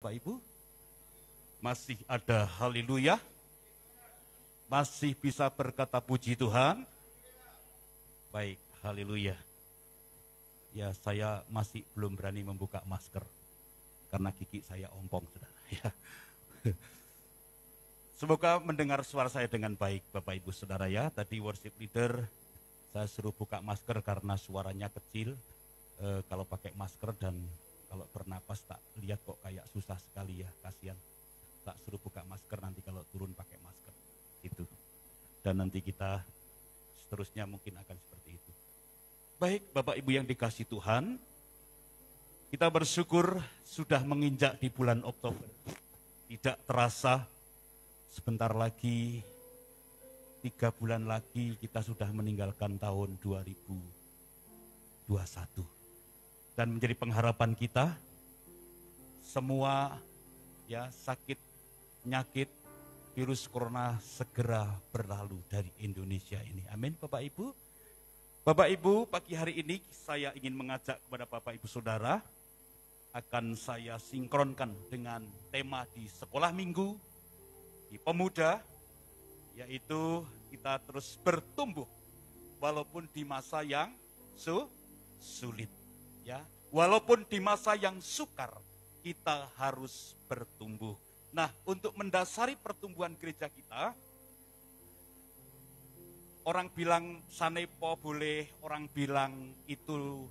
Bapak Ibu? Masih ada, haleluya. Masih bisa berkata puji Tuhan. Baik, haleluya. Ya, saya masih belum berani membuka masker karena gigi saya ompong, saudara. Ya. Semoga mendengar suara saya dengan baik, Bapak Ibu Saudara ya. Tadi worship leader saya suruh buka masker karena suaranya kecil. Kalau pakai masker dan kalau bernapas tak lihat kok kayak susah sekali ya, kasihan. Tak suruh buka masker nanti kalau turun pakai masker. Itu. Dan nanti kita seterusnya mungkin akan seperti itu. Baik, Bapak Ibu yang dikasihi Tuhan, kita bersyukur sudah menginjak di bulan Oktober. Tidak terasa sebentar lagi, 3 bulan lagi kita sudah meninggalkan tahun 2021. Dan menjadi pengharapan kita, semua ya sakit, penyakit, virus corona segera berlalu dari Indonesia ini. Amin, Bapak Ibu. Bapak Ibu, pagi hari ini saya ingin mengajak kepada Bapak Ibu Saudara, akan saya sinkronkan dengan tema di sekolah minggu, di pemuda, yaitu kita terus bertumbuh, walaupun di masa yang sulit. Ya, walaupun di masa yang sukar, kita harus bertumbuh. Nah, untuk mendasari pertumbuhan gereja kita, orang bilang sanepo boleh, orang bilang itu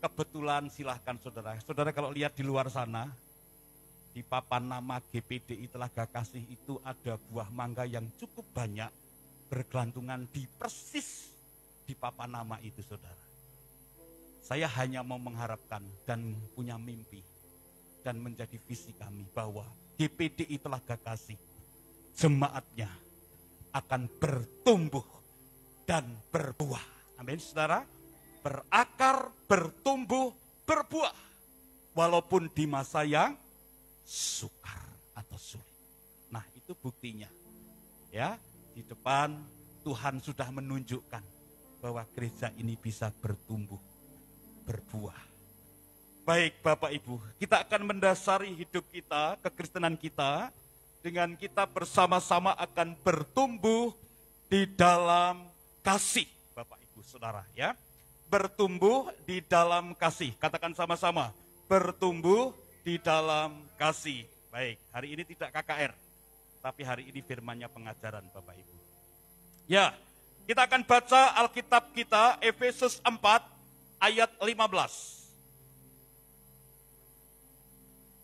kebetulan, silahkan saudara. Saudara kalau lihat di luar sana, di papan nama GPDI Telaga Kasih itu ada buah mangga yang cukup banyak bergelantungan di persis di papan nama itu, saudara. Saya hanya mau mengharapkan dan punya mimpi dan menjadi visi kami bahwa GPDI Telaga Kasih, jemaatnya akan bertumbuh dan berbuah. Amin, saudara. Berakar, bertumbuh, berbuah. Walaupun di masa yang sukar atau sulit. Nah, itu buktinya. Ya, di depan Tuhan sudah menunjukkan bahwa gereja ini bisa bertumbuh, berbuah. Baik Bapak Ibu, kita akan mendasari hidup kita, kekristenan kita, dengan kita bersama-sama akan bertumbuh di dalam kasih, Bapak Ibu Saudara ya. Bertumbuh di dalam kasih, katakan sama-sama, bertumbuh di dalam kasih. Baik, hari ini tidak KKR, tapi hari ini firman-Nya pengajaran Bapak Ibu. Ya, kita akan baca Alkitab kita, Efesus 4 ayat 15.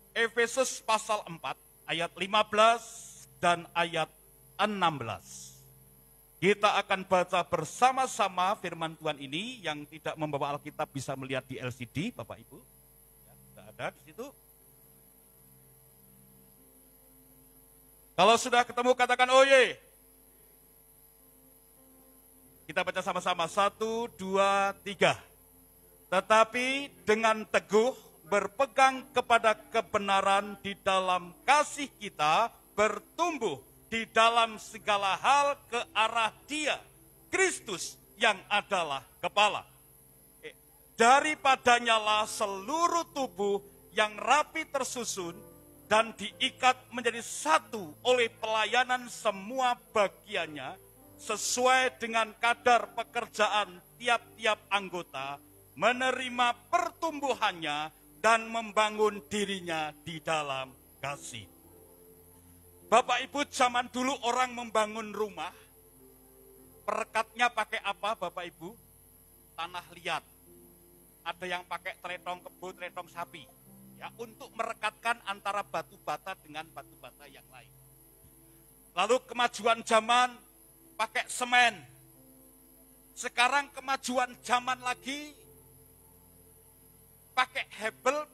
Efesus pasal 4 ayat 15 dan ayat 16. Kita akan baca bersama-sama firman Tuhan ini. Yang tidak membawa Alkitab bisa melihat di LCD, Bapak Ibu. Ya, sudah ada di situ. Kalau sudah ketemu katakan oye. Kita baca sama-sama, 1, 2, 3. Tetapi dengan teguh berpegang kepada kebenaran di dalam kasih kita, bertumbuh di dalam segala hal ke arah Dia, Kristus yang adalah kepala. Daripadanya lah seluruh tubuh yang rapi tersusun dan diikat menjadi satu oleh pelayanan semua bagiannya, sesuai dengan kadar pekerjaan tiap-tiap anggota, menerima pertumbuhannya dan membangun dirinya di dalam kasih. Bapak Ibu, zaman dulu orang membangun rumah, perekatnya pakai apa Bapak Ibu? Tanah liat. Ada yang pakai teretong kebo, teretong sapi. Ya, untuk merekatkan antara batu bata dengan batu bata yang lain. Lalu kemajuan zaman pakai semen. Sekarang kemajuan zaman lagi pakai hebel,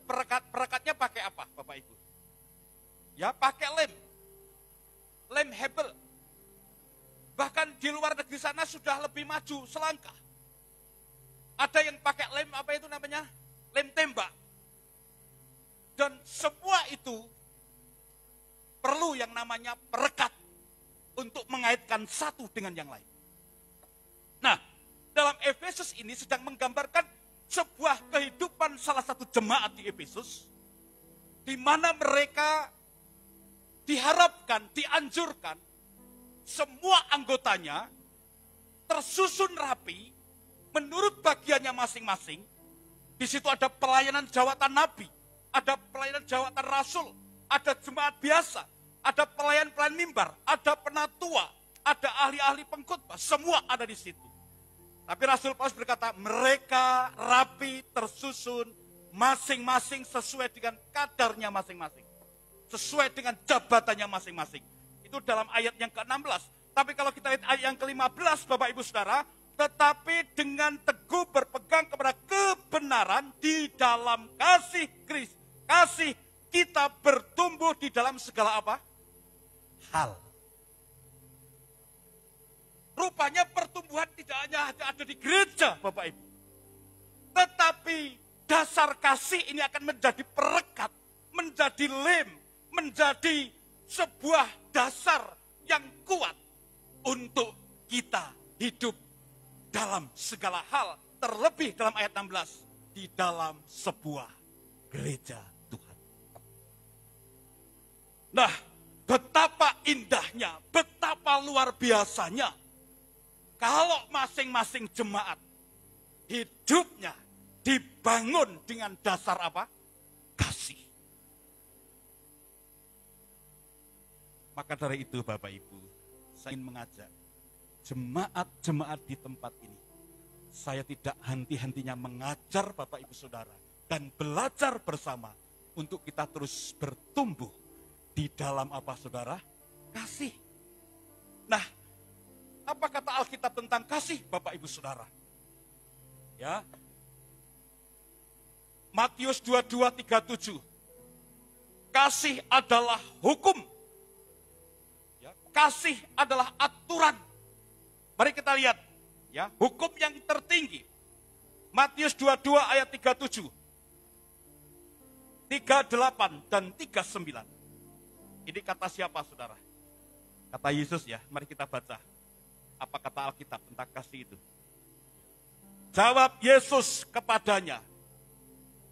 perekatnya pakai apa Bapak Ibu? Ya, pakai lem. Lem hebel. Bahkan di luar negeri sana sudah lebih maju selangkah. Ada yang pakai lem, apa itu namanya? Lem tembak. Dan semua itu perlu yang namanya perekat untuk mengaitkan satu dengan yang lain. Nah, dalam Efesus ini sedang menggambarkan sebuah kehidupan salah satu jemaat di Efesus di mana mereka diharapkan, dianjurkan, semua anggotanya tersusun rapi, menurut bagiannya masing-masing. Di situ ada pelayanan jawatan nabi, ada pelayanan jawatan rasul, ada jemaat biasa, ada pelayan-pelayan mimbar, ada penatua, ada ahli-ahli pengkhotbah, semua ada di situ. Tapi Rasul Paulus berkata, mereka rapi, tersusun, masing-masing sesuai dengan kadarnya masing-masing. Sesuai dengan jabatannya masing-masing. Itu dalam ayat yang ke-16. Tapi kalau kita lihat ayat yang ke-15, Bapak Ibu Saudara, tetapi dengan teguh berpegang kepada kebenaran di dalam kasih Kristus. Kasih kita bertumbuh di dalam segala apa? Hal. Rupanya pertumbuhan tidak hanya ada di gereja, Bapak Ibu. Tetapi dasar kasih ini akan menjadi perekat, menjadi lem, menjadi sebuah dasar yang kuat untuk kita hidup dalam segala hal. Terlebih dalam ayat 16, di dalam sebuah gereja Tuhan. Nah, betapa indahnya, betapa luar biasanya kalau masing-masing jemaat hidupnya dibangun dengan dasar apa? Kasih. Maka dari itu Bapak Ibu, saya ingin mengajak jemaat-jemaat di tempat ini. Saya tidak henti-hentinya mengajar Bapak Ibu Saudara dan belajar bersama untuk kita terus bertumbuh di dalam apa Saudara? Kasih. Nah, apa kata Alkitab tentang kasih, Bapak Ibu Saudara? Ya. Matius 22:37. Kasih adalah hukum. Ya, kasih adalah aturan. Mari kita lihat, ya, hukum yang tertinggi. Matius 22 ayat 37. 38 dan 39. Ini kata siapa, Saudara? Kata Yesus ya, mari kita baca. Apa kata Alkitab tentang kasih itu? Jawab Yesus kepadanya,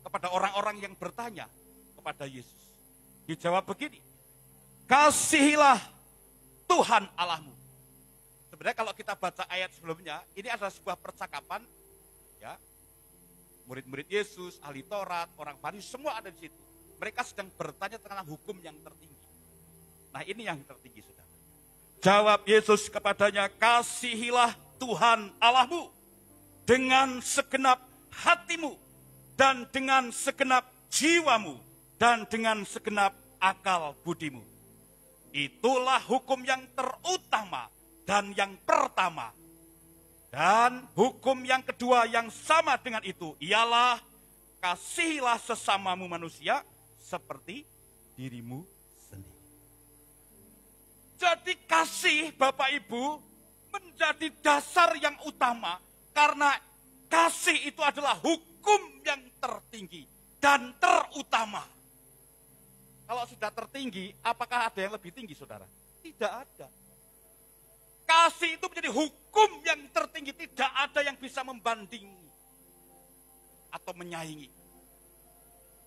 kepada orang-orang yang bertanya kepada Yesus. Dijawab begini, kasihilah Tuhan Allahmu. Sebenarnya kalau kita baca ayat sebelumnya, ini adalah sebuah percakapan, ya, murid-murid Yesus, ahli Taurat, orang Farisi, semua ada di situ. Mereka sedang bertanya tentang hukum yang tertinggi. Nah, ini yang tertinggi, Saudara. Jawab Yesus kepadanya, kasihilah Tuhan Allahmu dengan segenap hatimu dan dengan segenap jiwamu dan dengan segenap akal budimu. Itulah hukum yang terutama dan yang pertama. Dan hukum yang kedua yang sama dengan itu ialah kasihilah sesamamu manusia seperti dirimu sendiri. Jadi kasih Bapak Ibu menjadi dasar yang utama karena kasih itu adalah hukum yang tertinggi dan terutama. Kalau sudah tertinggi, apakah ada yang lebih tinggi, Saudara? Tidak ada. Kasih itu menjadi hukum yang tertinggi, tidak ada yang bisa membandingi atau menyaingi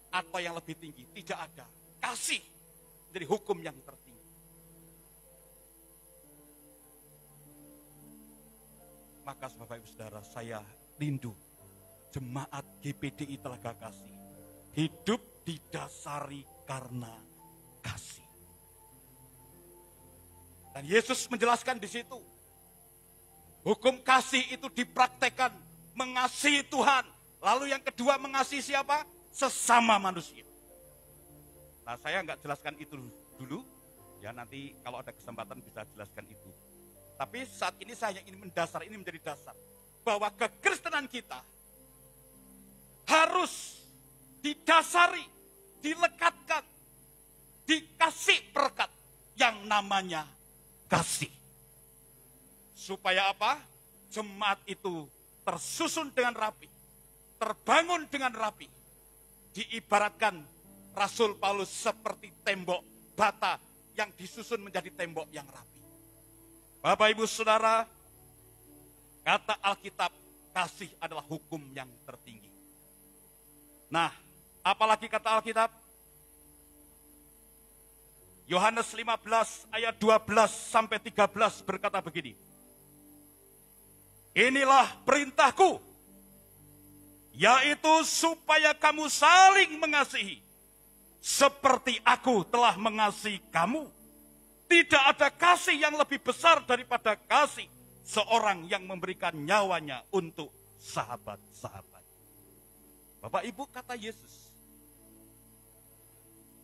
atau yang lebih tinggi, tidak ada. Kasih menjadi hukum yang tertinggi. Maka Bapak Ibu Saudara, saya rindu jemaat GPDI Telaga Kasih hidup didasari karena kasih. Dan Yesus menjelaskan di situ, hukum kasih itu dipraktekkan mengasihi Tuhan. Lalu yang kedua mengasihi siapa? Sesama manusia. Nah, saya nggak jelaskan itu dulu, ya nanti kalau ada kesempatan bisa jelaskan itu. Tapi saat ini saya ingin mendasar, ini menjadi dasar. Bahwa kekristenan kita harus didasari, dilekatkan, dikasih perekat yang namanya kasih. Supaya apa? Jemaat itu tersusun dengan rapi, terbangun dengan rapi. Diibaratkan Rasul Paulus seperti tembok bata yang disusun menjadi tembok yang rapi. Bapak Ibu Saudara, kata Alkitab, kasih adalah hukum yang tertinggi. Nah, apalagi kata Alkitab? Yohanes 15 ayat 12 sampai 13 berkata begini. Inilah perintahku, yaitu supaya kamu saling mengasihi, seperti aku telah mengasihi kamu. Tidak ada kasih yang lebih besar daripada kasih seorang yang memberikan nyawanya untuk sahabat-sahabat. Bapak Ibu, kata Yesus,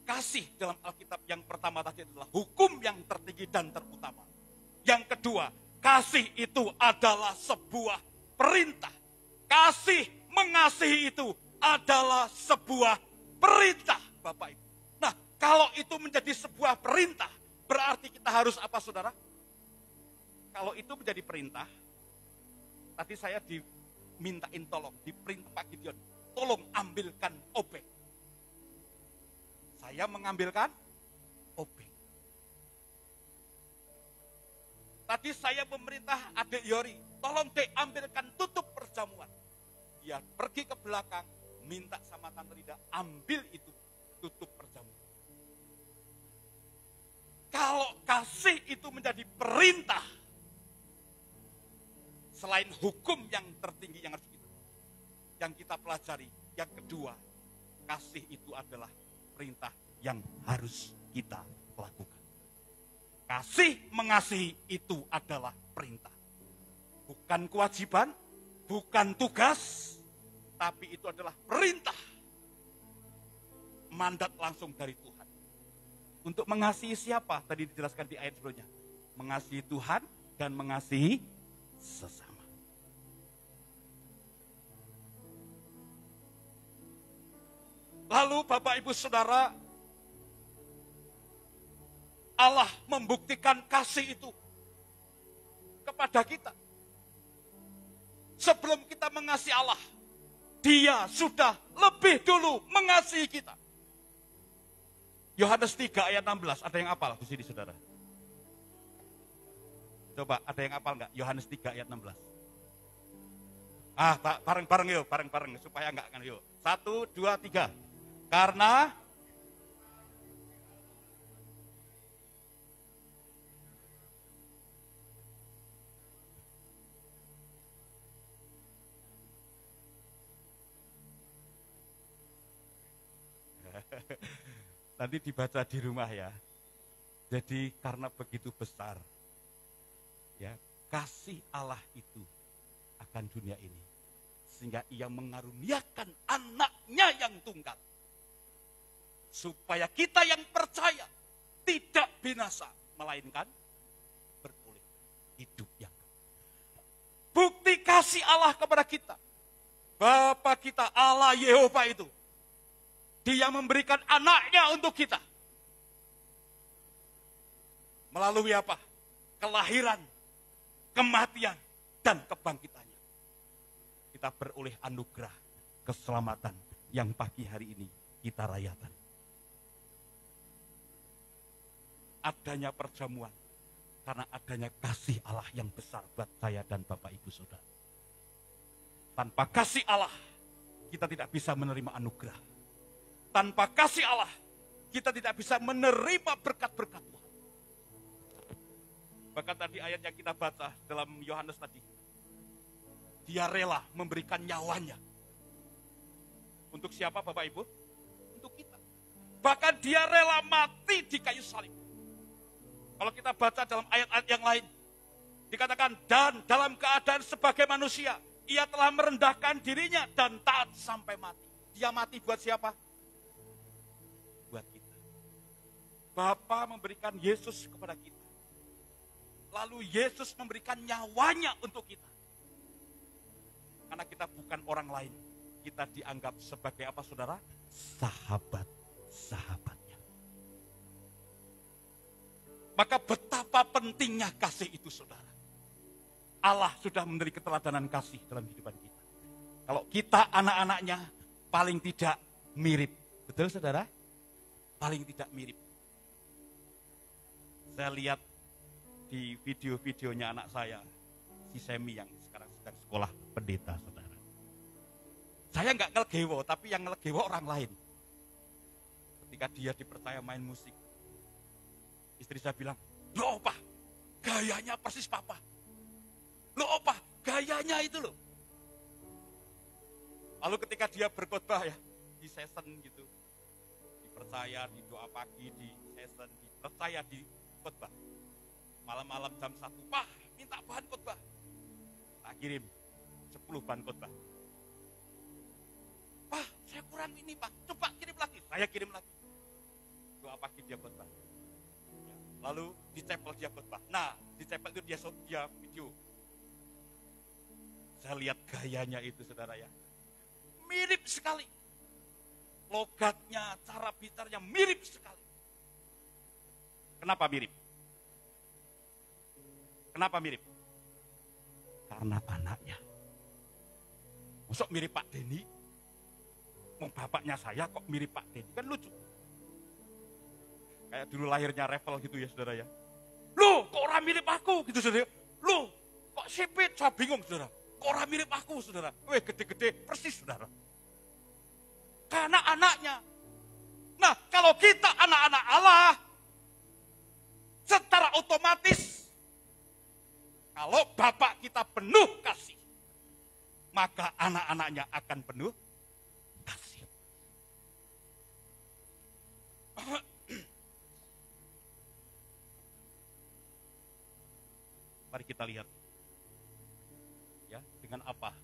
kasih dalam Alkitab yang pertama tadi adalah hukum yang tertinggi dan terutama. Yang kedua, kasih itu adalah sebuah perintah. Kasih mengasihi itu adalah sebuah perintah, Bapak Ibu. Nah, kalau itu menjadi sebuah perintah, berarti kita harus apa, saudara? Kalau itu menjadi perintah, tadi saya dimintain tolong, diperintah Pak Gideon, tolong ambilkan obeng. Saya mengambilkan obeng. Tadi saya memerintah adik Yori, tolong dek ambilkan tutup perjamuan. Dia pergi ke belakang, minta sama Tante Rida, ambil itu tutup perjamuan. Kalau kasih itu menjadi perintah, selain hukum yang tertinggi yang kita pelajari, yang kedua, kasih itu adalah perintah yang harus kita lakukan. Kasih mengasihi itu adalah perintah. Bukan kewajiban, bukan tugas, tapi itu adalah perintah. Mandat langsung dari Tuhan. Untuk mengasihi siapa? Tadi dijelaskan di ayat sebelumnya. Mengasihi Tuhan dan mengasihi sesama. Lalu Bapak Ibu Saudara, Allah membuktikan kasih itu kepada kita. Sebelum kita mengasihi Allah, Dia sudah lebih dulu mengasihi kita. Yohanes 3 ayat 16, ada yang hafal di sini, saudara? Coba, ada yang hafal enggak? Yohanes 3 ayat 16. Bareng-bareng yuk, bareng-bareng supaya enggak kan yuk. 1, 2, 3. Karena nanti dibaca di rumah ya. Jadi karena begitu besar ya kasih Allah itu akan dunia ini, sehingga Ia mengaruniakan anaknya yang tunggal, supaya kita yang percaya tidak binasa, melainkan beroleh hidup yang bukti kasih Allah kepada kita. Bapa kita Allah Yehova itu, Dia memberikan anaknya untuk kita. Melalui apa? Kelahiran, kematian, dan kebangkitannya. Kita beroleh anugerah, keselamatan yang pagi hari ini kita rayakan. Adanya perjamuan, karena adanya kasih Allah yang besar buat saya dan Bapak Ibu Saudara. Tanpa kasih Allah, kita tidak bisa menerima anugerah. Tanpa kasih Allah, kita tidak bisa menerima berkat-berkat Tuhan. Bahkan tadi ayat yang kita baca dalam Yohanes tadi, Dia rela memberikan nyawanya. Untuk siapa Bapak Ibu? Untuk kita. Bahkan Dia rela mati di kayu salib. Kalau kita baca dalam ayat-ayat yang lain, dikatakan, dan dalam keadaan sebagai manusia, Ia telah merendahkan dirinya dan taat sampai mati. Dia mati buat siapa? Buat kita. Bapa memberikan Yesus kepada kita. Lalu Yesus memberikan nyawanya untuk kita. Karena kita bukan orang lain. Kita dianggap sebagai apa, saudara? Sahabat-sahabatnya. Maka betapa pentingnya kasih itu, saudara. Allah sudah memberi keteladanan kasih dalam kehidupan kita. Kalau kita anak-anaknya paling tidak mirip. Betul, saudara? Paling tidak mirip. Saya lihat di video-videonya anak saya, si Semi yang sekarang sedang sekolah pendeta, saudara. Saya nggak ngelegewo, tapi yang ngelegewo orang lain. Ketika dia dipercaya main musik, Istri saya bilang, loh Opa, gayanya persis Papa. Loh Opa, gayanya itu loh. Lalu ketika dia berkhotbah ya, di session gitu, dipercaya, di doa pagi, di session, dipercaya di khotbah. Malam-malam jam 1, Pak, minta bahan khotbah. Tak kirim 10 bahan khotbah. Pak, saya kurang ini Pak, coba kirim lagi. Saya kirim lagi. Doa pagi dia khotbah. Ya, lalu di chapel dia khotbah. Nah, di chapel itu dia video. Saya lihat gayanya itu saudara ya. Mirip sekali. Logatnya, cara bicaranya mirip sekali. Kenapa mirip? Kenapa mirip? Karena anaknya. Masuk mirip Pak Denny? Bapaknya saya kok mirip Pak Denny? Kan lucu. Kayak dulu lahirnya Revel gitu ya saudara ya. Loh, kok orang mirip aku gitu saudara. Loh, kok sipit? Saya bingung saudara. Kok orang mirip aku saudara. Weh, gede-gede persis saudara. Karena anaknya. Nah, kalau kita anak-anak Allah, secara otomatis, kalau Bapak kita penuh kasih, maka anak-anaknya akan penuh kasih. Mari kita lihat. Ya, dengan apa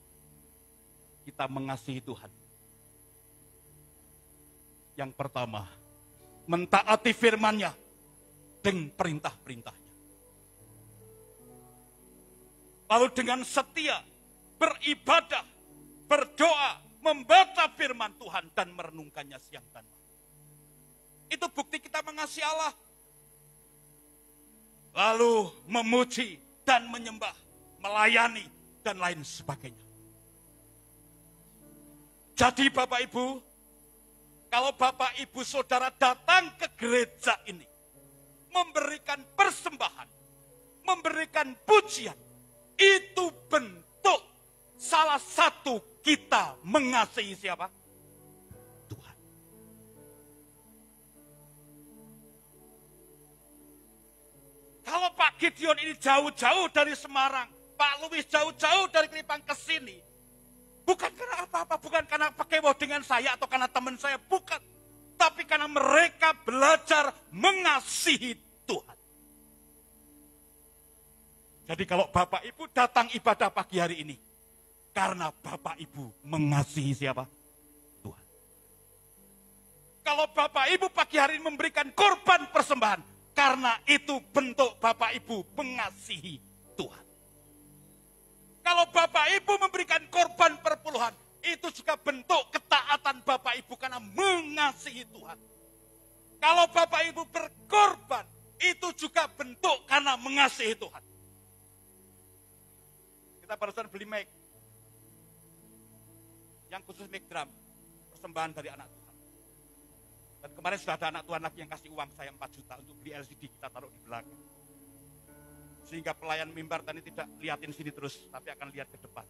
kita mengasihi Tuhan. Yang pertama, mentaati firman-Nya dengan perintah-perintahnya. Lalu dengan setia, beribadah, berdoa, membaca firman Tuhan dan merenungkannya siang dan malam. Itu bukti kita mengasihi Allah. Lalu memuji dan menyembah, melayani dan lain sebagainya. Jadi Bapak Ibu, kalau Bapak Ibu Saudara datang ke gereja ini, memberikan persembahan, memberikan pujian, itu bentuk salah satu kita mengasihi siapa? Tuhan. Kalau Pak Gideon ini jauh-jauh dari Semarang, Pak Luwis jauh-jauh dari Kelipang ke sini, bukan karena apa-apa, bukan karena pakewo dengan saya atau karena teman saya, bukan. Tapi karena mereka belajar mengasihi Tuhan. Jadi kalau Bapak Ibu datang ibadah pagi hari ini, karena Bapak Ibu mengasihi siapa? Tuhan. Kalau Bapak Ibu pagi hari ini memberikan korban persembahan, karena itu bentuk Bapak Ibu mengasihi Tuhan. Kalau Bapak Ibu memberikan korban perpuluhan, itu juga bentuk ketaatan Bapak Ibu karena mengasihi Tuhan. Kalau Bapak Ibu berkorban, itu juga bentuk karena mengasihi Tuhan. Kita barusan beli mic, yang khusus mic drum, persembahan dari anak Tuhan. Dan kemarin sudah ada anak Tuhan lagi yang kasih uang saya 4 juta untuk beli LCD, kita taruh di belakang. Sehingga pelayan mimbar tadi tidak liatin sini terus, tapi akan lihat ke depan.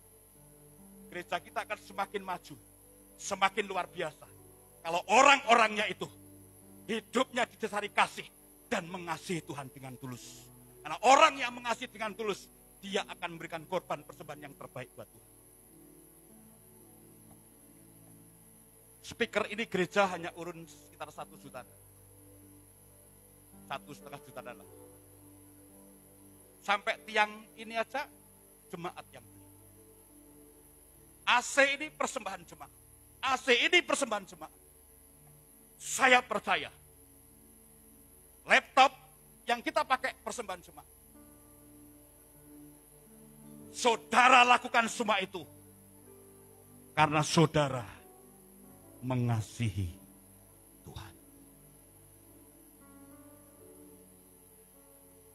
Gereja kita akan semakin maju, semakin luar biasa. Kalau orang-orangnya itu, hidupnya didasari kasih dan mengasihi Tuhan dengan tulus. Karena orang yang mengasihi dengan tulus, dia akan memberikan korban persembahan yang terbaik buat Tuhan. Speaker ini gereja hanya urun sekitar 1 juta. 1,5 juta dalam. Sampai tiang ini aja jemaat yang beli. AC ini persembahan jemaat. AC ini persembahan jemaat. Saya percaya. Laptop yang kita pakai persembahan jemaat. Saudara lakukan semua itu karena saudara mengasihi Tuhan.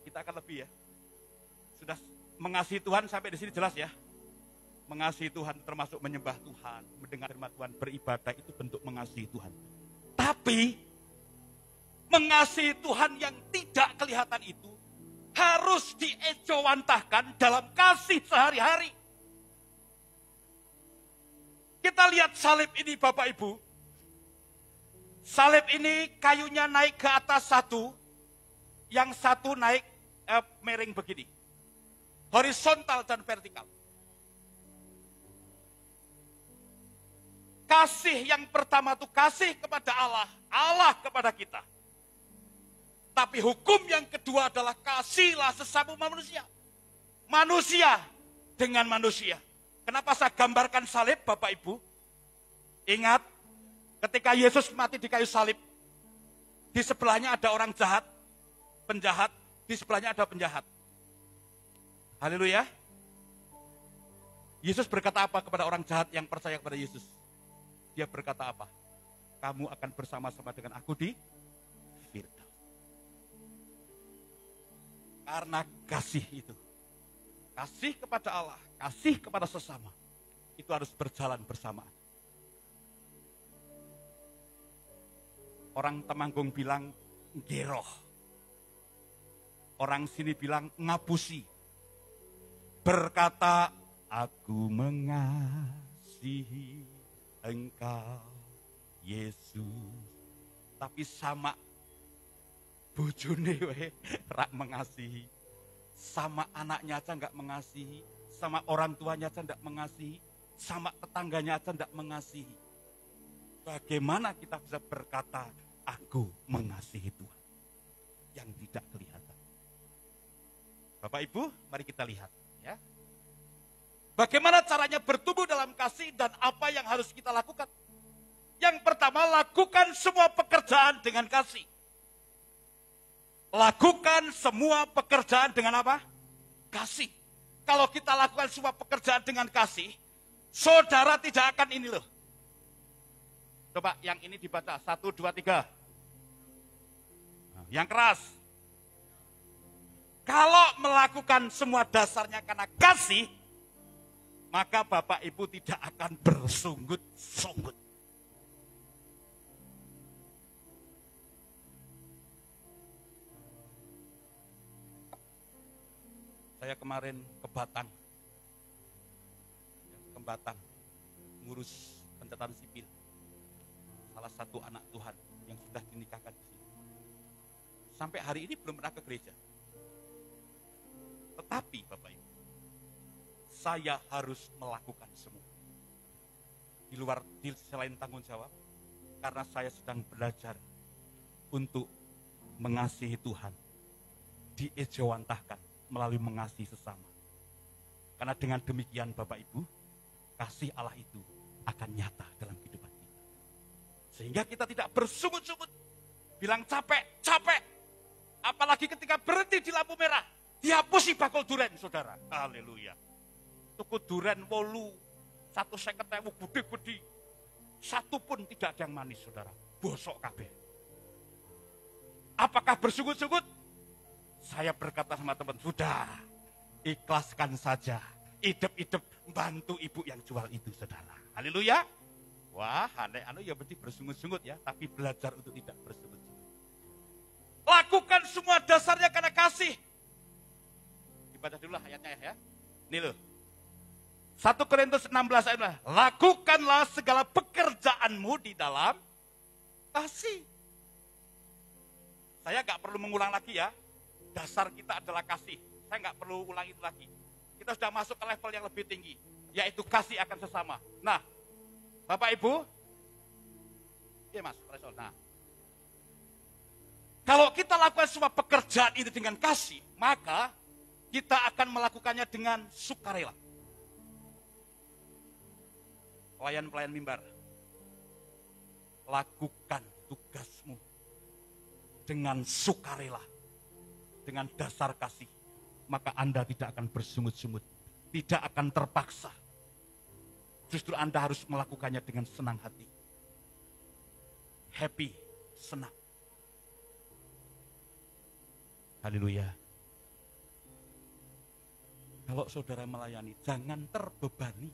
Kita akan lebih ya. Sudah mengasihi Tuhan sampai di sini jelas ya. Mengasihi Tuhan termasuk menyembah Tuhan, mendengar firman Tuhan, beribadah itu bentuk mengasihi Tuhan. Tapi mengasihi Tuhan yang tidak kelihatan itu harus diejawantahkan dalam kasih sehari-hari. Kita lihat salib ini Bapak Ibu. Salib ini kayunya naik ke atas satu, Yang satu naik miring begini. Horizontal dan vertikal. Kasih yang pertama itu kasih kepada Allah, Allah kepada kita. Tapi hukum yang kedua adalah kasihlah sesama manusia. Manusia dengan manusia. Kenapa saya gambarkan salib, Bapak Ibu? Ingat, ketika Yesus mati di kayu salib, di sebelahnya ada orang jahat, penjahat, di sebelahnya ada penjahat. Haleluya. Yesus berkata apa kepada orang jahat yang percaya kepada Yesus? Dia berkata apa? Kamu akan bersama-sama dengan aku di Firdaus. Karena kasih itu. Kasih kepada Allah, kasih kepada sesama. Itu harus berjalan bersamaan. Orang Temanggung bilang geroh. Orang sini bilang ngapusi. Berkata, aku mengasihi Engkau, Yesus. Tapi sama bojone we rak mengasihi. Sama anaknya aja enggak mengasihi. Sama orang tuanya aja enggak mengasihi. Sama tetangganya aja enggak mengasihi. Bagaimana kita bisa berkata, aku mengasihi Tuhan yang tidak kelihatan? Bapak Ibu, mari kita lihat. Ya. Bagaimana caranya bertumbuh dalam kasih dan apa yang harus kita lakukan? Yang pertama, lakukan semua pekerjaan dengan kasih. Lakukan semua pekerjaan dengan apa? Kasih. Kalau kita lakukan semua pekerjaan dengan kasih, saudara tidak akan ini loh. Coba yang ini dibaca, 1, 2, 3. Yang keras. Kalau melakukan semua dasarnya karena kasih, maka Bapak Ibu tidak akan bersungut-sungut. Saya kemarin ke Batang, ngurus pencatatan sipil. Salah satu anak Tuhan yang sudah dinikahkan di sini. Sampai hari ini belum pernah ke gereja. Tetapi Bapak Ibu, saya harus melakukan semua. Di selain tanggung jawab, karena saya sedang belajar untuk mengasihi Tuhan, diejawantahkan melalui mengasihi sesama. Karena dengan demikian Bapak Ibu, kasih Allah itu akan nyata dalam kehidupan kita. Sehingga kita tidak bersungut-sungut, bilang capek. Apalagi ketika berhenti di lampu merah, dihapusi bakul duren, saudara. Haleluya. Tuku duren 8, 150.000 gede-gede. Satu pun tidak ada yang manis, saudara. Bosok kabeh. Apakah bersungut-sungut? Saya berkata sama teman, sudah, ikhlaskan saja. Idep-idep bantu ibu yang jual itu, saudara. Haleluya. Wah, aneh-aneh ya berarti bersungut-sungut ya, tapi belajar untuk tidak bersungut-sungut. Lakukan semua dasarnya karena kasih. Dibaca dulu ayatnya ya. Ini loh. 1 Korintus 16 ayat. Lakukanlah segala pekerjaanmu di dalam kasih. Saya nggak perlu mengulang lagi ya. Dasar kita adalah kasih. Saya nggak perlu ulang itu lagi. Kita sudah masuk ke level yang lebih tinggi, yaitu kasih akan sesama. Nah, Bapak Ibu, iya Mas, nah, kalau kita lakukan semua pekerjaan itu dengan kasih, maka kita akan melakukannya dengan sukarela. Pelayan-pelayan mimbar, lakukan tugasmu dengan sukarela. Dengan dasar kasih, maka Anda tidak akan bersungut-sungut, tidak akan terpaksa. Justru Anda harus melakukannya dengan senang hati. Happy, senang. Haleluya. Kalau saudara melayani, jangan terbebani.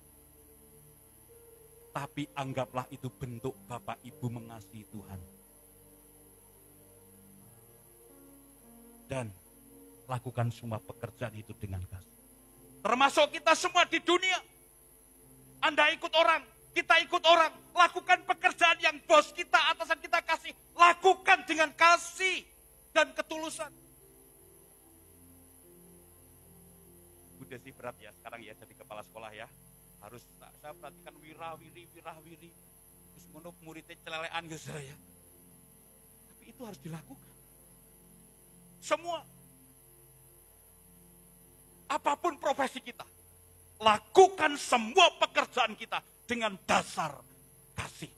Tapi anggaplah itu bentuk Bapak Ibu mengasihi Tuhan. Dan lakukan semua pekerjaan itu dengan kasih. Termasuk kita semua di dunia. Anda ikut orang, kita ikut orang. Lakukan pekerjaan yang bos kita, atasan kita kasih. Lakukan dengan kasih dan ketulusan. Desi berat ya sekarang ya jadi kepala sekolah ya. Harus saya perhatikan wirawiri. Terus ngono muridnya celelean gitu ya. Tapi itu harus dilakukan. Semua. Apapun profesi kita. Lakukan semua pekerjaan kita dengan dasar kasih.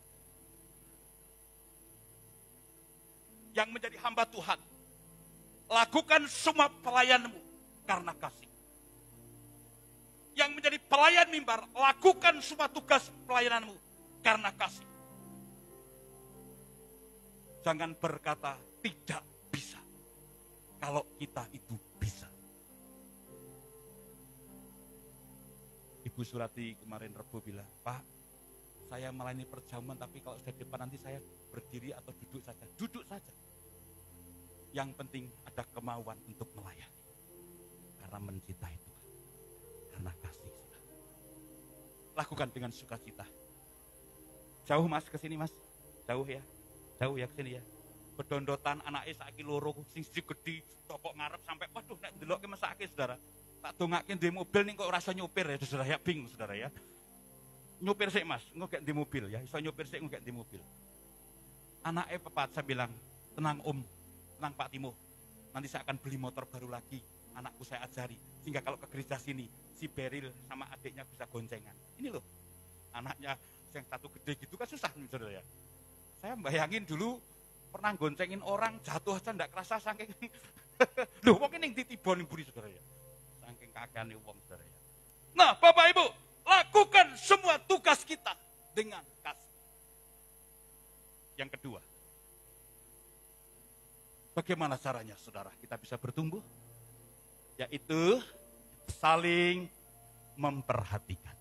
Yang menjadi hamba Tuhan. Lakukan semua pelayanmu karena kasih. Yang menjadi pelayan mimbar, lakukan semua tugas pelayananmu karena kasih. Jangan berkata tidak bisa kalau kita itu bisa. Ibu Surati kemarin Rebo bilang, Pak, saya melayani perjamuan tapi kalau sudah di depan nanti saya berdiri atau duduk saja. Duduk saja. Yang penting ada kemauan untuk melayani. Karena mencintai Tuhan. Karena kasih. Lakukan dengan sukacita. Jauh mas ke sini mas. Jauh ya ke sini ya. Bedondotan anaknya saiki loro sing gede tokok ngarep sampai waduh nek ndelokke mesake saudara. Tak dongake ndek mobil ning kok rasa nyopir ya saudara ya bingung saudara ya. Nyopir sik mas, engko gak ndek mobil ya. Iso nyopir sik engko gak ndek mobil. Anaknya pepat saya bilang, tenang om. Tenang Pak Timo, nanti saya akan beli motor baru lagi, anakku saya ajari, sehingga kalau ke gereja sini, si Beril sama adiknya bisa goncengan. Ini loh, anaknya yang satu gede gitu kan susah nih saudara ya. Saya bayangin dulu, pernah goncengin orang, jatuh aja enggak kerasa, saking, loh mungkin yang ditibon buri saudara ya. Saking kagane wong saudara ya. Nah Bapak Ibu, lakukan semua tugas kita dengan kasih. Yang kedua, bagaimana caranya saudara kita bisa bertumbuh? Yaitu saling memperhatikan.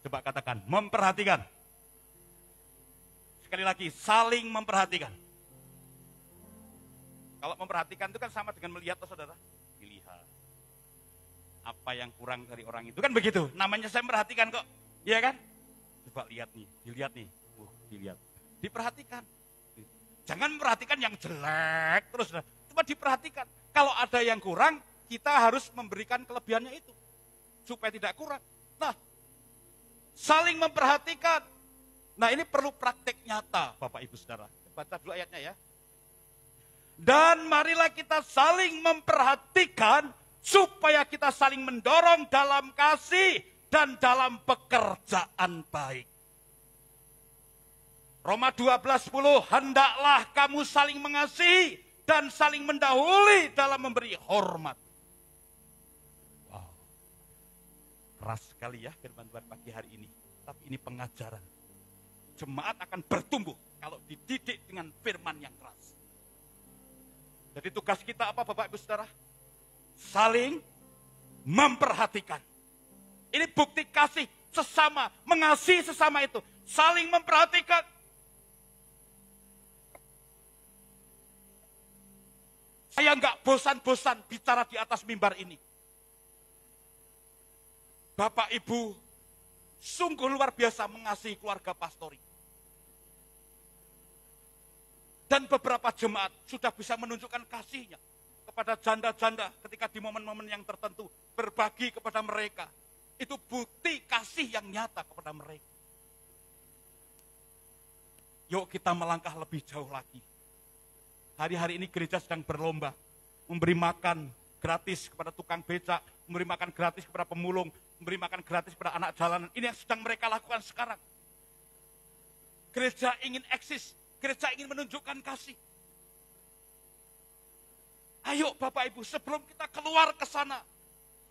Coba katakan, memperhatikan. Sekali lagi, saling memperhatikan. Kalau memperhatikan itu kan sama dengan melihat, saudara. Dilihat. Apa yang kurang dari orang itu kan begitu. Namanya saya memperhatikan kok. Iya kan? Coba lihat nih, dilihat nih. Dilihat. Diperhatikan. Jangan memperhatikan yang jelek terus, cuma diperhatikan. Kalau ada yang kurang, kita harus memberikan kelebihannya itu supaya tidak kurang. Nah, saling memperhatikan. Nah, ini perlu praktek nyata, Bapak Ibu Saudara. Baca dulu ayatnya ya. Dan marilah kita saling memperhatikan supaya kita saling mendorong dalam kasih dan dalam pekerjaan baik. Roma 12:10, hendaklah kamu saling mengasihi dan saling mendahului dalam memberi hormat. Wow, keras sekali ya firman Tuhan pagi hari ini. Tapi ini pengajaran. Jemaat akan bertumbuh kalau dididik dengan firman yang keras. Jadi tugas kita apa Bapak Ibu Saudara? Saling memperhatikan. Ini bukti kasih sesama, mengasihi sesama itu. Saling memperhatikan. Saya enggak bosan-bosan bicara di atas mimbar ini. Bapak Ibu sungguh luar biasa mengasihi keluarga pastori. Dan beberapa jemaat sudah bisa menunjukkan kasihnya kepada janda-janda ketika di momen-momen yang tertentu berbagi kepada mereka. Itu bukti kasih yang nyata kepada mereka. Yuk kita melangkah lebih jauh lagi. Hari-hari ini gereja sedang berlomba memberi makan gratis kepada tukang becak, memberi makan gratis kepada pemulung, memberi makan gratis kepada anak jalanan. Ini yang sedang mereka lakukan sekarang. Gereja ingin eksis, gereja ingin menunjukkan kasih. Ayo Bapak Ibu, sebelum kita keluar ke sana,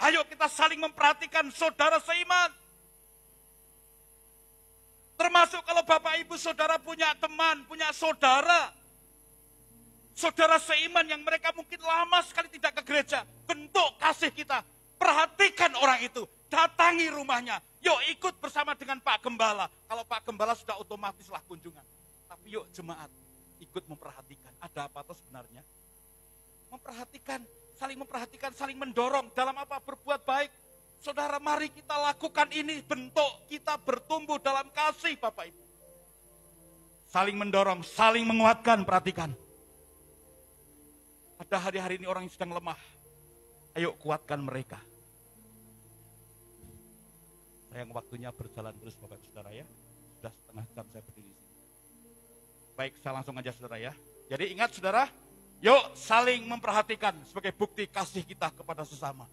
ayo kita saling memperhatikan saudara seiman. Termasuk kalau Bapak Ibu saudara punya teman, punya saudara seiman yang mereka mungkin lama sekali tidak ke gereja. Bentuk kasih kita. Perhatikan orang itu. Datangi rumahnya. Yuk ikut bersama dengan Pak Gembala. Kalau Pak Gembala sudah otomatislah kunjungan. Tapi yuk jemaat ikut memperhatikan. Ada apa tuh sebenarnya? Memperhatikan, saling mendorong. Dalam apa? Berbuat baik. Saudara, mari kita lakukan ini. Bentuk kita bertumbuh dalam kasih Bapak Ibu. Saling mendorong, saling menguatkan, perhatikan. Ada hari-hari ini orang yang sedang lemah. Ayo kuatkan mereka. Sayang waktunya berjalan terus Bapak Ibu Saudara ya. Sudah setengah jam saya berdiri di sini. Baik, saya langsung aja Saudara ya. Jadi ingat Saudara, yuk saling memperhatikan sebagai bukti kasih kita kepada sesama.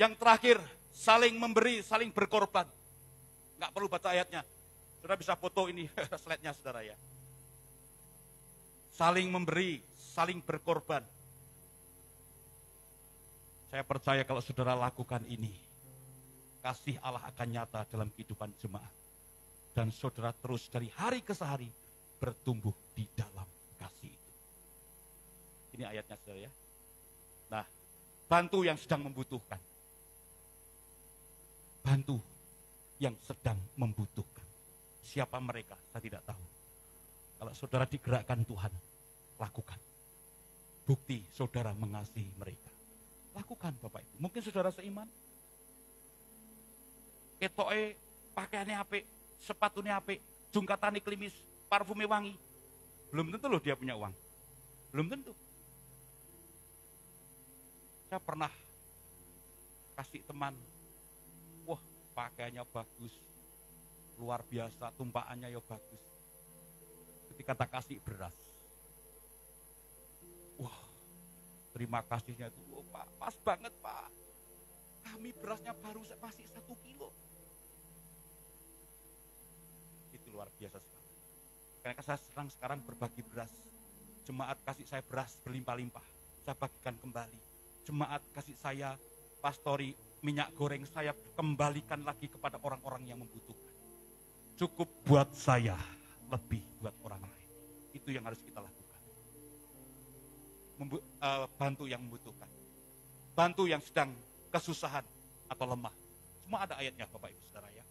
Yang terakhir, saling memberi, saling berkorban. Nggak perlu baca ayatnya. Saudara bisa foto ini slide-nya Saudara ya. Saling memberi, saling berkorban. Saya percaya kalau saudara lakukan ini, kasih Allah akan nyata dalam kehidupan jemaat. Dan saudara terus dari hari ke hari bertumbuh di dalam kasih itu. Ini ayatnya saudara ya. Nah, bantu yang sedang membutuhkan. Bantu yang sedang membutuhkan. Siapa mereka? Saya tidak tahu. Kalau saudara digerakkan Tuhan, lakukan. Bukti saudara mengasihi mereka. Lakukan Bapak Ibu. Mungkin saudara seiman. Ketoke pakaiannya apik, sepatunya apik, jungkatane klimis, parfumnya wangi. Belum tentu loh dia punya uang. Belum tentu. Saya pernah kasih teman, wah pakaiannya bagus, luar biasa, tumpaannya ya bagus. Ketika tak kasih beras, wah terima kasihnya itu, oh, Pak, pas banget Pak. Kami berasnya baru masih 1 kilo. Itu luar biasa sekali. Karena saya sedang sekarang berbagi beras. Jemaat kasih saya beras berlimpah-limpah. Saya bagikan kembali. Jemaat kasih saya pastori minyak goreng, saya kembalikan lagi kepada orang-orang yang membutuhkan. Cukup buat saya, lebih buat orang lain. Itu yang harus kita lakukan. Bantu yang membutuhkan, bantu yang sedang kesusahan atau lemah. Semua ada ayatnya Bapak Ibu Saudara ya.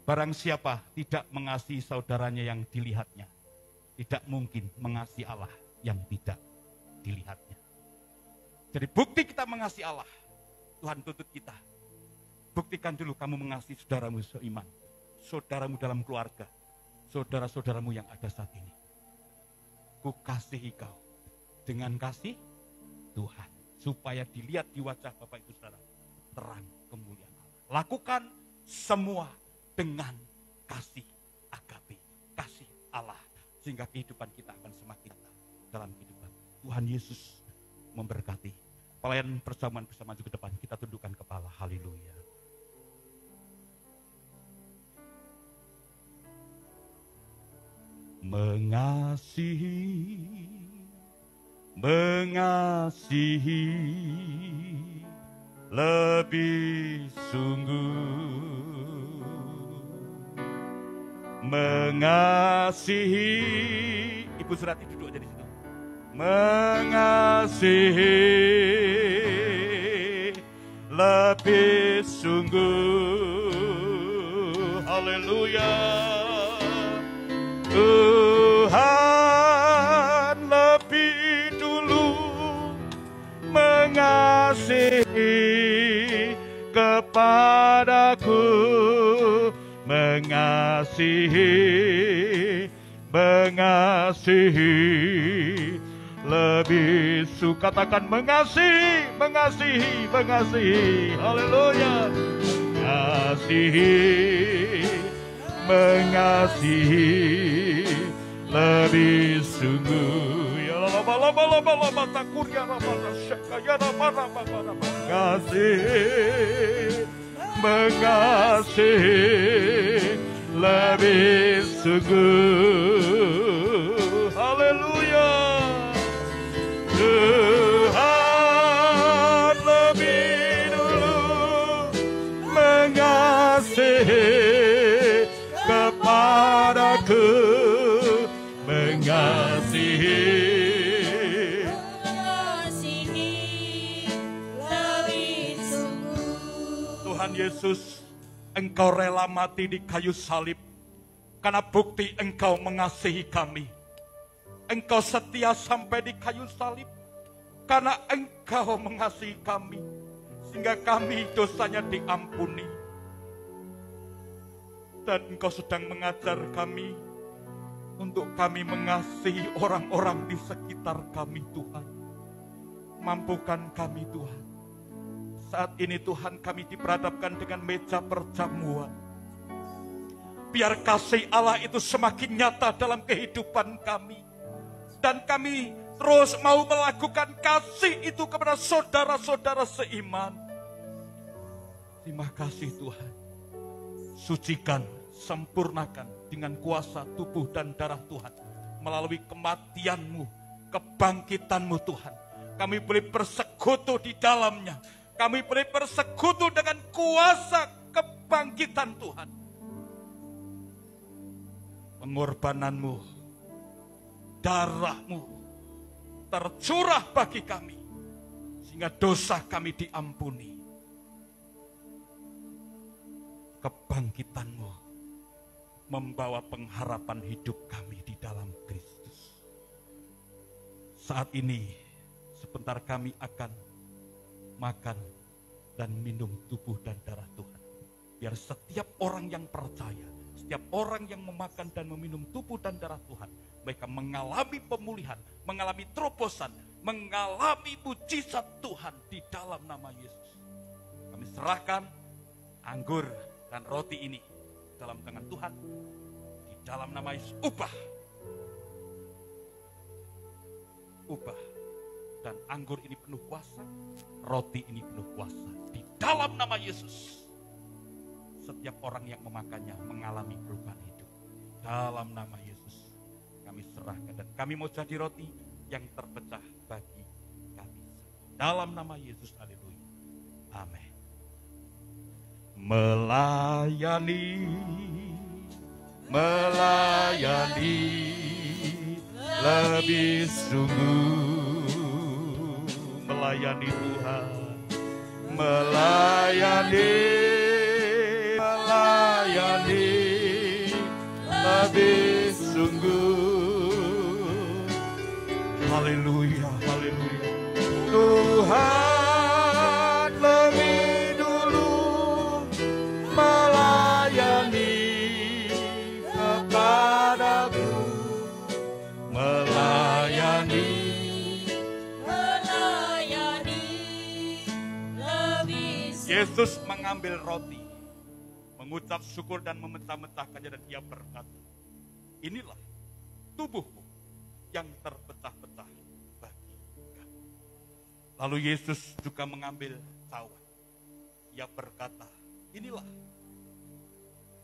Barang siapa tidak mengasihi saudaranya yang dilihatnya, tidak mungkin mengasihi Allah yang tidak dilihatnya. Jadi bukti kita mengasihi Allah, Tuhan tuntut kita. Buktikan dulu kamu mengasihi saudaramu seiman, saudaramu dalam keluarga, saudara-saudaramu yang ada saat ini. Ku kasihi kau dengan kasih Tuhan, supaya dilihat di wajah Bapak Ibu Saudara terang kemuliaan Allah. Lakukan semua dengan kasih agape, kasih Allah, sehingga kehidupan kita akan semakin dalam kehidupan. Tuhan Yesus memberkati. Pelayan perjamuan bersama maju ke depan, kita tundukkan kepala. Haleluya. Mengasihi lebih sungguh, mengasihi. Ibu Surati duduk aja di situ. Mengasihi lebih sungguh. Haleluya. Tuhan lebih dulu mengasihi kepadaku, mengasihi lebih suka. Katakan mengasihi. Haleluya. Mengasihi lebih sungguh. Ya lama takur ya lama syaka ya lama mengasihi lebih sungguh. Haleluya. Tuhan lebih dulu mengasihi kepadaku, mengasihi lebih sungguh. Tuhan Yesus, Engkau rela mati di kayu salib karena bukti Engkau mengasihi kami. Engkau setia sampai di kayu salib karena Engkau mengasihi kami, sehingga kami dosanya diampuni. Dan Engkau sedang mengajar kami untuk kami mengasihi orang-orang di sekitar kami, Tuhan. mampukan kami Tuhan. Saat ini Tuhan kami diperhadapkan dengan meja perjamuan. Biar kasih Allah itu semakin nyata dalam kehidupan kami. Dan kami terus mau melakukan kasih itu kepada saudara-saudara seiman. Terima kasih Tuhan. Sucikan, sempurnakan dengan kuasa tubuh dan darah Tuhan. Melalui kematian-Mu, kebangkitan-Mu Tuhan. Kami boleh bersekutu di dalamnya. Kami boleh bersekutu dengan kuasa kebangkitan Tuhan. Pengorbanan-Mu, darah-Mu tercurah bagi kami. Sehingga dosa kami diampuni. Kebangkitan-Mu membawa pengharapan hidup kami di dalam Kristus. Saat ini, sebentar kami akan makan dan minum tubuh dan darah Tuhan. Biar setiap orang yang percaya, setiap orang yang memakan dan meminum tubuh dan darah Tuhan, mereka mengalami pemulihan, mengalami terobosan, mengalami mujizat Tuhan di dalam nama Yesus. Kami serahkan anggur dan roti ini dalam tangan Tuhan, di dalam nama Yesus. Ubah. Dan anggur ini penuh kuasa, roti ini penuh kuasa. Di dalam nama Yesus, setiap orang yang memakannya mengalami perubahan hidup. Dalam nama Yesus, kami serahkan. Dan kami mau jadi roti yang terpecah bagi kami. Dalam nama Yesus, haleluya. Amin. Melayani lebih sungguh. Melayani Tuhan, melayani lebih sungguh. Haleluya, haleluya. Tuhan lebih dulu melayani kepadaku, melayani. Yesus mengambil roti, mengucap syukur dan memecah-mecahkannya, dan Ia berkata, inilah tubuhku yang terpecah-pecah bagi kamu. Lalu Yesus juga mengambil cawan. Ia berkata, inilah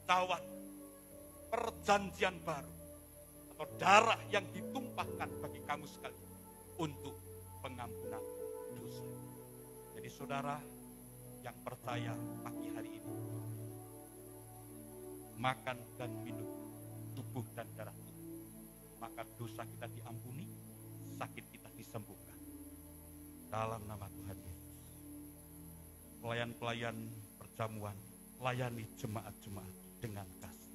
cawan perjanjian baru, atau darah yang ditumpahkan bagi kamu sekalian untuk pengampunan dosa. Jadi saudara yang percaya pagi hari ini, makan dan minum tubuh dan darah Tuhan, maka dosa kita diampuni, sakit kita disembuhkan. Dalam nama Tuhan Yesus. Pelayan-pelayan perjamuan, layani jemaat-jemaat dengan kasih.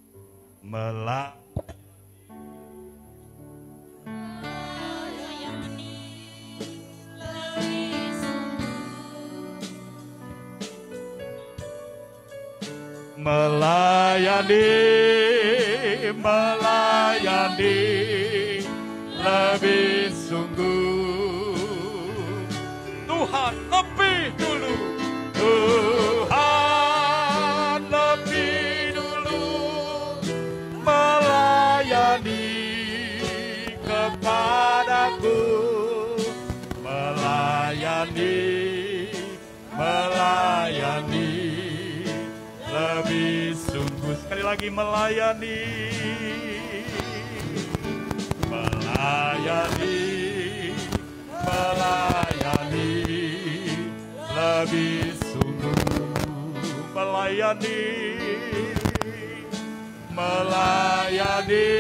Melayani lebih sungguh. Tuhan lebih dulu, Tuhan lebih dulu melayani kepadaku, melayani lebih sungguh. Sekali lagi, melayani lebih sungguh. Melayani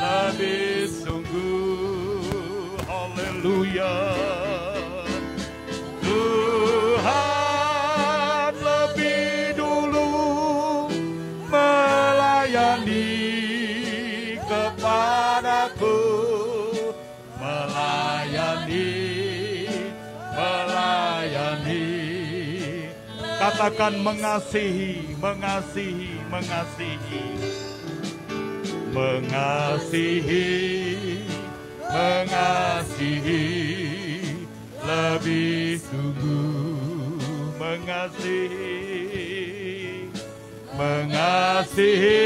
lebih sungguh. Haleluya. Tuhan lebih dulu melayani kepadaku, melayani. Katakan mengasihi, mengasihi, lebih sungguh mengasihi, mengasihi